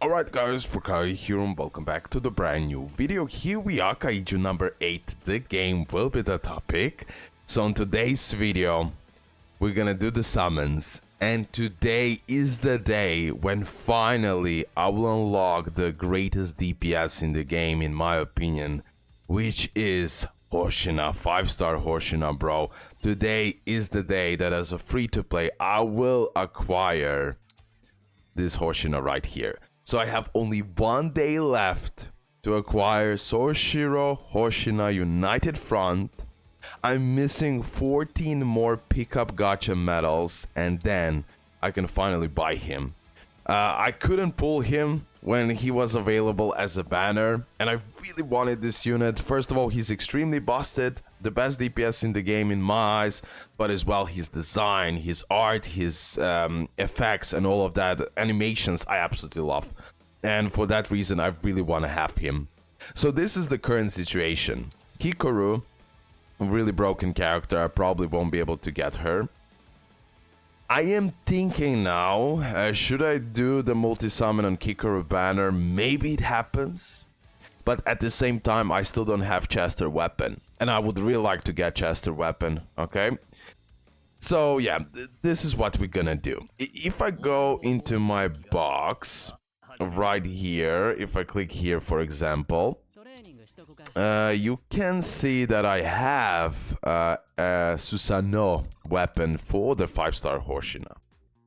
Alright guys, Fukari here and welcome back to the brand new video. Here we are, Kaiju number 8, the game will be the topic. So in today's video, we're gonna do the summons. And today is the day when finally I will unlock the greatest DPS in the game, in my opinion, which is Hoshina, 5-star Hoshina, bro. Today is the day that as a free-to-play, I will acquire this Hoshina right here. So I have only 1 day left to acquire Soshiro Hoshina United Front. I'm missing 14 more pickup gacha medals and then I can finally buy him. I couldn't pull him when he was available as a banner and I really wanted this unit. First of all, he's extremely busted, the best DPS in the game in my eyes, but as well his design, his art, his effects and all of that, animations I absolutely love. And for that reason I really want to have him. So this is the current situation. Kikoru, a really broken character, I probably won't be able to get her. I am thinking now, should I do the multi-summon on Kikoru banner? Maybe it happens. But at the same time, I still don't have Chester weapon. And I would really like to get Chester weapon, okay? So yeah, this is what we're gonna do. If I go into my box, right here, if I click here for example, you can see that I have a Susanoo weapon for the 5-star Hoshina.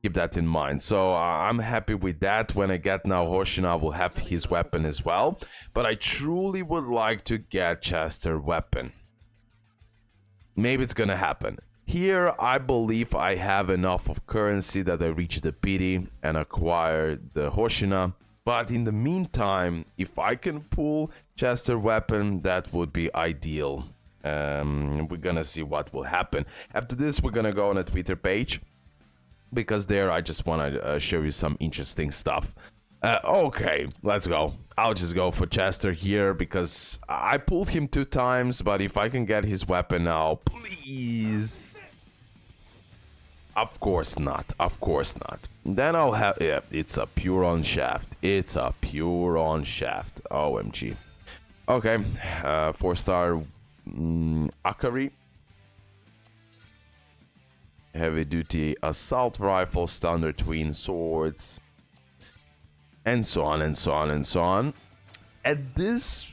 Keep that in mind. So I'm happy with that. When I get now Hoshina, I will have his weapon as well. But I truly would like to get Chester weapon. Maybe it's gonna happen. Here, I believe I have enough of currency that I reach the pity and acquire the Hoshina. But in the meantime, if I can pull Chester weapon, that would be ideal. We're gonna see what will happen. After this, we're gonna go on a Twitter page, because there I just want to show you some interesting stuff. Okay, let's go. I'll just go for Chester here, because I pulled him 2 times, but if I can get his weapon now, please. Of course not, of course not. Then I'll have, yeah, it's a pure on shaft. It's a pure on shaft. OMG. Okay, 4-star Akari. Heavy duty assault rifle, standard twin swords. And so on and so on and so on. At this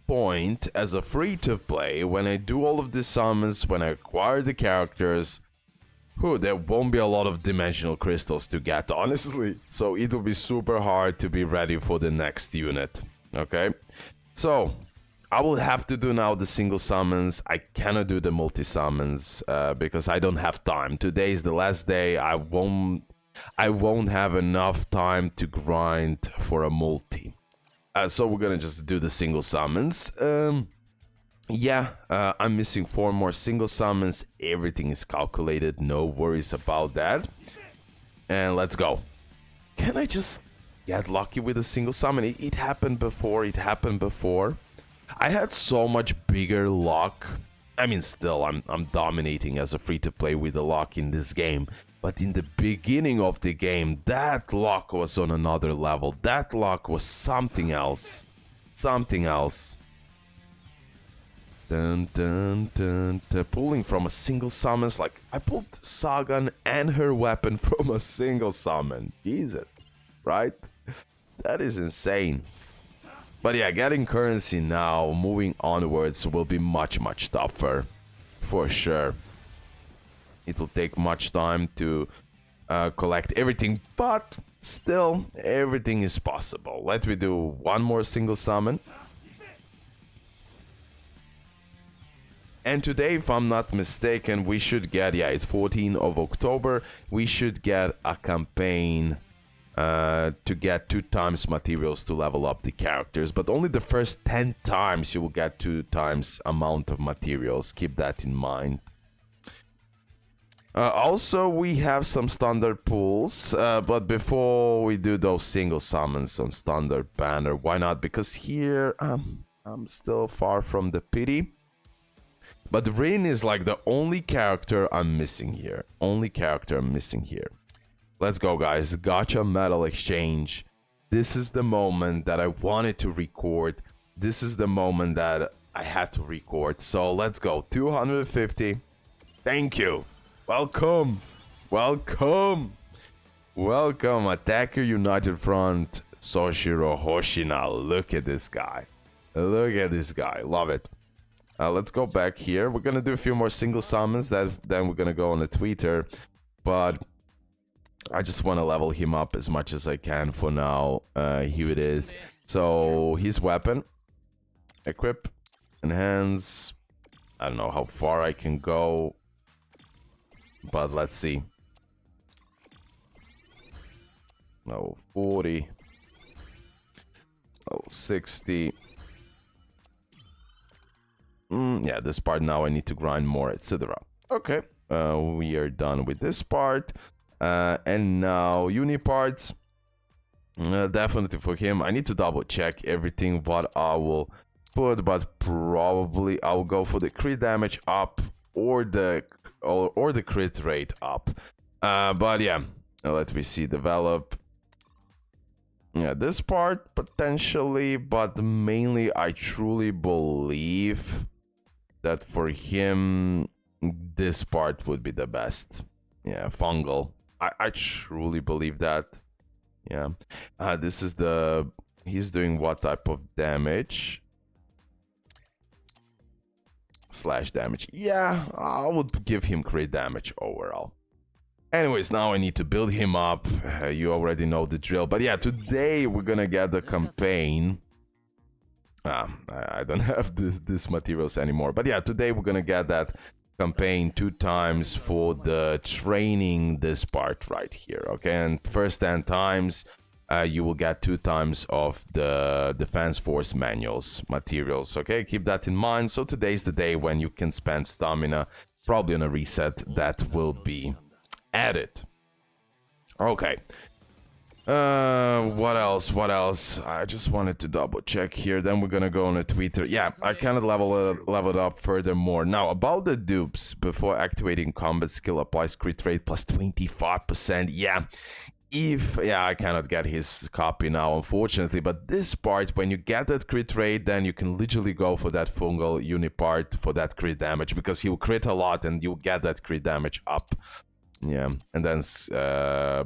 point, as a free to play, when I do all of the summons, when I acquire the characters, there won't be a lot of dimensional crystals to get, honestly. So it will be super hard to be ready for the next unit. Okay? So I will have to do now the single summons. I cannot do the multi summons because I don't have time. Today is the last day. I won't have enough time to grind for a multi. So we're gonna just do the single summons. Yeah, I'm missing 4 more single summons. Everything is calculated, no worries about that. And let's go. Can I just get lucky with a single summon? It happened before, I had so much bigger luck. I mean, still, I'm dominating as a free-to-play with the luck in this game. But in the beginning of the game, that luck was on another level. That luck was something else. Something else. Dun, dun, dun, dun. Pulling from a single summon, like I pulled Sagan and her weapon from a single summon. Jesus, right? That is insane. But yeah, getting currency now, moving onwards, will be much tougher, for sure. It will take much time to collect everything, but still, everything is possible. Let me do 1 more single summon. And today, if I'm not mistaken, we should get, yeah, it's 14th of October, we should get a campaign to get 2 times materials to level up the characters, but only the first 10 times you will get 2 times amount of materials. Keep that in mind. Also, we have some standard pulls, but before we do those single summons on standard banner, why not? Because here, I'm still far from the pity. But Rin is like the only character I'm missing here. Let's go, guys. Gacha medal exchange. This is the moment that I wanted to record. This is the moment that I had to record. So let's go. 250. Thank you. Welcome. Welcome. Welcome. Attacker United Front Soshiro Hoshina. Look at this guy. Look at this guy. Love it. Let's go back here. We're going to do a few more single summons. Then we're going to go on the Twitter. But I just want to level him up as much as I can for now. Here it is. So his weapon. Equip. Enhance. I don't know how far I can go. But let's see. Oh, 40. Oh, 60. Yeah, this part now I need to grind more, etc. Okay, we are done with this part. And now uni parts. Definitely for him. I need to double check everything what I will put, but probably I'll go for the crit damage up or the crit rate up. But yeah, let me see. Develop. Yeah, this part potentially, but mainly I truly believe that for him this part would be the best. Yeah, fungal. I truly believe that. Yeah. This is the... He's doing what type of damage? Slash damage. Yeah, I would give him crit damage overall. Anyways, now I need to build him up. You already know the drill. But yeah, today we're gonna get the campaign. I don't have this materials anymore. But yeah, today we're gonna get that campaign 2 times for the training this part right here. Okay, and first 10 times you will get 2 times of the Defense Force manuals materials. Okay, keep that in mind. So today's the day when you can spend stamina, probably on a reset that will be added. Okay. What else? I just wanted to double check here. Then we're gonna go on a Twitter. Yeah, I kind of leveled up furthermore. Now, about the dupes, before activating combat skill applies crit rate plus 25%. Yeah. I cannot get his copy now, unfortunately, but this part, when you get that crit rate, then you can literally go for that fungal uni part for that crit damage, because he will crit a lot and you'll get that crit damage up. Yeah, and then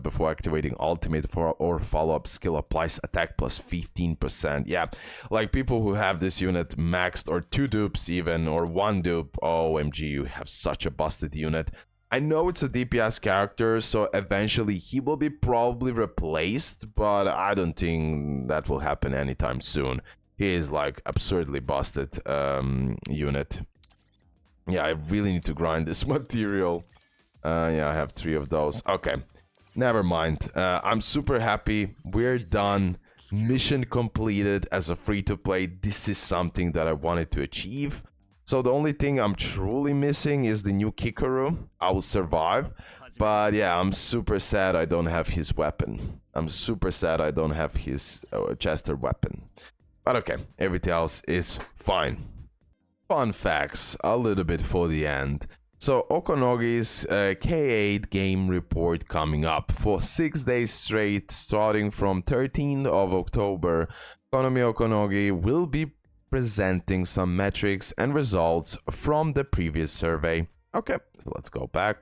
before activating ultimate or follow-up skill applies attack plus 15%. Yeah, like people who have this unit maxed, or 2 dupes even, or 1 dupe, OMG, you have such a busted unit. I know it's a DPS character, so eventually he will be probably replaced, but I don't think that will happen anytime soon. He is like absurdly busted unit. Yeah, I really need to grind this material. Yeah, I have 3 of those. Okay, never mind. I'm super happy. We're done. Mission completed as a free-to-play. This is something that I wanted to achieve. So the only thing I'm truly missing is the new Kikoru. I will survive. But yeah, I'm super sad I don't have his weapon. I'm super sad I don't have his Chester weapon. But okay, everything else is fine. Fun facts, a little bit for the end. So Okonogi's K8 game report coming up for 6 days straight, starting from 13th of October. Konami Okonogi will be presenting some metrics and results from the previous survey. Okay, so let's go back.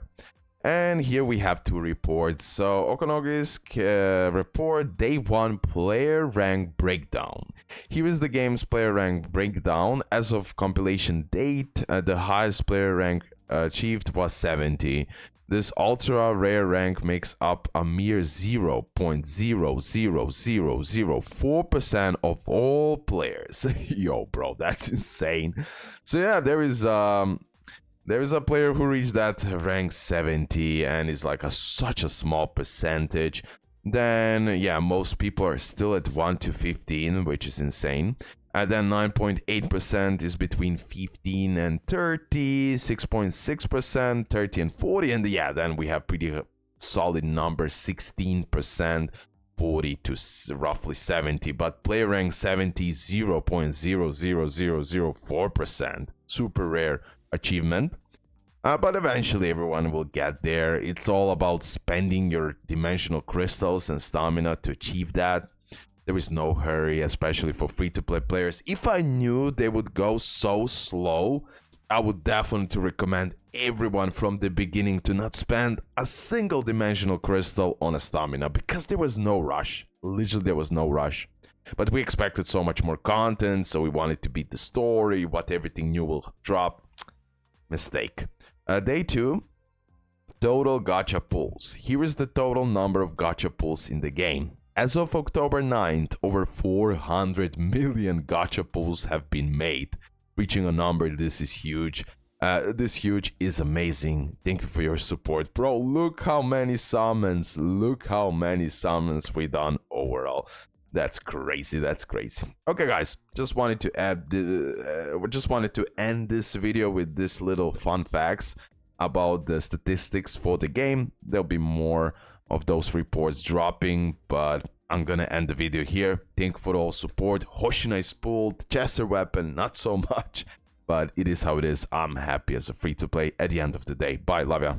And here we have 2 reports. So Okonogi's report, Day 1 player rank breakdown. Here is the game's player rank breakdown. As of compilation date, the highest player rank achieved was 70. This ultra rare rank makes up a mere 0.00004% of all players. Yo, bro, that's insane. So yeah, there is a player who reached that rank 70 and is like such a small percentage. Then yeah, most people are still at 1 to 15, which is insane. And then 9.8% is between 15 and 30, 6.6%, 30 and 40, and yeah, then we have pretty solid numbers, 16%, 40 to roughly 70, but player rank 70, 0.00004%. Super rare achievement. But eventually everyone will get there. It's all about spending your dimensional crystals and stamina to achieve that. There is no hurry, especially for free-to-play players. If I knew they would go so slow, I would definitely recommend everyone from the beginning to not spend a single dimensional crystal on a stamina, because there was no rush. Literally, there was no rush. But we expected so much more content, so we wanted to beat the story, what everything new will drop. Mistake. Day 2, total gacha pulls. Here is the total number of gacha pulls in the game. As of October 9th, over 400 million gacha pulls have been made. Reaching a number, this is huge. This huge is amazing. Thank you for your support, bro. Look how many summons. Look how many summons we done overall. That's crazy. That's crazy. Okay, guys. Just wanted to add. Just wanted to end this video with this little fun facts about the statistics for the game. There'll be more of those reports dropping, but I'm gonna end the video here. Thank you for all support. Hoshina is pulled. Chester weapon, not so much, but it is how it is. I'm happy as a free-to-play at the end of the day. Bye, love ya.